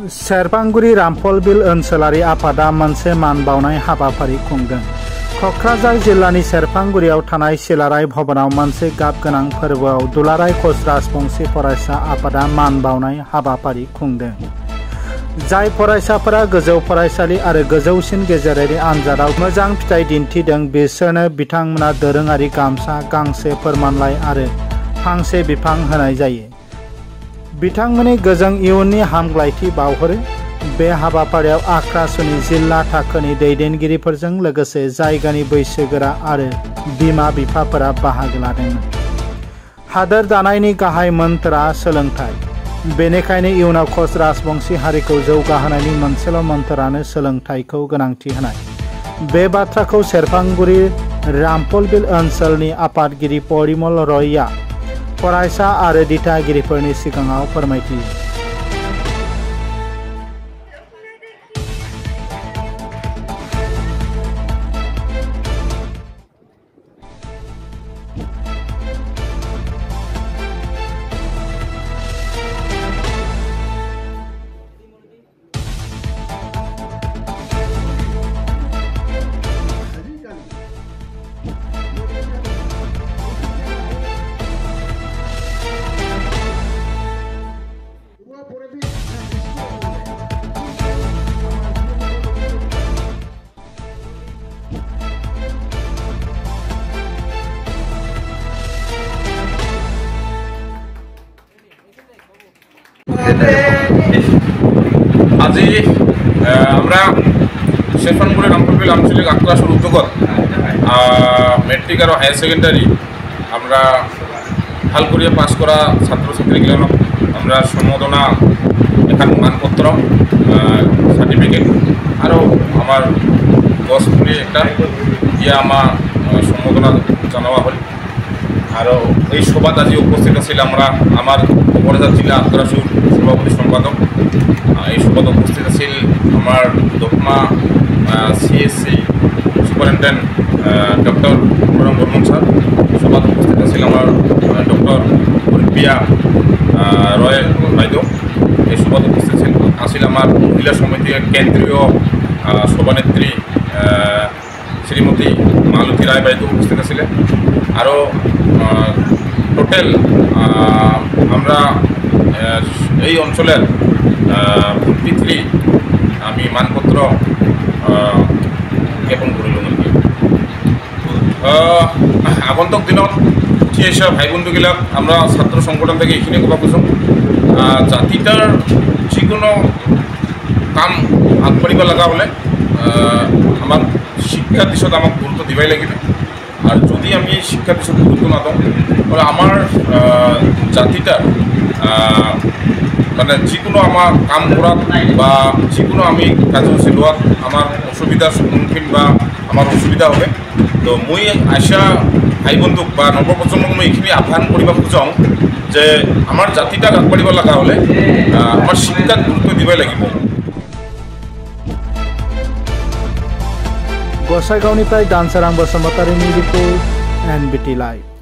सेरफांगुरि रामफलबिल ओनसोलारि आफादा मोनसे मान बावनाय हाबाफारि खुंदों। कक्राझार जिल्लानि सेरफांगुरियाव थानाय सिलाराय भवनाव मोनसे गाब गोनां फोरबोआव दुलाराय कच राजबंशी फरायसा आफादा मान बावनाय हाबाफारि खुंदों। जाय फरायसाफोरा गोजौ फरायसालि आरो गोजौसिन गेजेरारि आनजादाव मोजां फिथाइ दिन्थिदों बिसोरनो बिथांमोना दोरोङारि गामसा गांसे फोरमानलाइ आरो फांसे बिफां होनाय जायो। बिथांमोननि गोजों इयुननि हामग्लायथि बावहरो। बे हाबाफारियाव आख्रासुनि जिल्ला थाखोनि दैदेनगिरिफोरजों लोगोसे जायगानि बैसोगोरा आरो बिमा बिफाफोरा बाहागो लादोंमोन। हादोर दानायनि गाहाय मोन्थोरा सोलोंथाइ। बेनिखायनो इयुनाव कच राजबंशी हारिखौ जौगाहोनायनि मोनसेल' मोन्थोरानो सोलोंथाइखौ गोनांथि होनाय। बे बाथ्राखौ सेरफांगुरि रामफलबिल ओनसोलनि आफादगिरि परिमल रयआ फरायसा आरो दिथागिरिफोरनि सिगाङाव फोरमायथियो। আজি আমরা সেরফাংগুড়ি রামফলবিল আঞ্চলিক আক্রাসুর উদ্যোগত মেট্রিক আর হায়ার সেকেন্ডারি আমরা ভাল করে পাস করা ছাত্রছাত্রীগুলো আমরা সম্বোধনা এখান মানপত্র সার্টিফিকেট আরও আমার গছ পুলি একটা দিয়ে আমার সম্বোধনা জানাওয়া হল। আর এই সভাত আজি উপস্থিত আছিল আমরা আমার কক্রাঝার জেলা আক্রাসুর সভাপতি সম্পাদক। এই সভাত উপস্থিত আছিল আমার দোকমা CSC superintendent doctor Pranab Barman sir. সভাত উপস্থিত আছিল আমার ডক্টর প্রিয়া রয় বাইদেউ। এই সভাত উপস্থিত আছিল আমার মহিলা সমিতির কেন্দ্রীয় সভানেত্রী শ্রীমতী মালতী রায় বাইদেউ উপস্থিত ছিলেন। আরও টোটাল আমরা এই অঞ্চলের 53 আমি মানপত্র জ্ঞাপন করলাম আর কি। আগন্তুক দিনত উঠি আসা ভাই বন্ধুগিলাক আমরা ছাত্র সংগঠন থেকে এইখিনি কব খুঁজো জাতিটার যিকোনো কাম আগবাড়িব লগা হলে আমার শিক্ষার দিশত আমাক গুরুত্ব দিবাই লাগিব। আর যদি আমি শিক্ষার দিশত গুরুত্ব না দিওঁ তাহলে আমার জাতিটার মানে যিকোনো আমার কাম করাত বা যিকোনো আমি কার্যসূচী লোৱাত আমাৰ অসুবিধাৰ সম্মুখীন বা আমাৰ অসুবিধা হবে। তো মই আশা ভাই বন্ধুক বা নৱপ্ৰজন্মক মই এইখিনি আহ্বান কৰিব খুঁজো যে আমাৰ জাতিটাক আগবাড়িব লগা হলে আমাৰ শিক্ষাত গুৰুত্ব দিবাই লাগিব। गसाइगावनिफ्राय दानसोरां बसुमतारिनि रिपर्ट NBT लाइभ।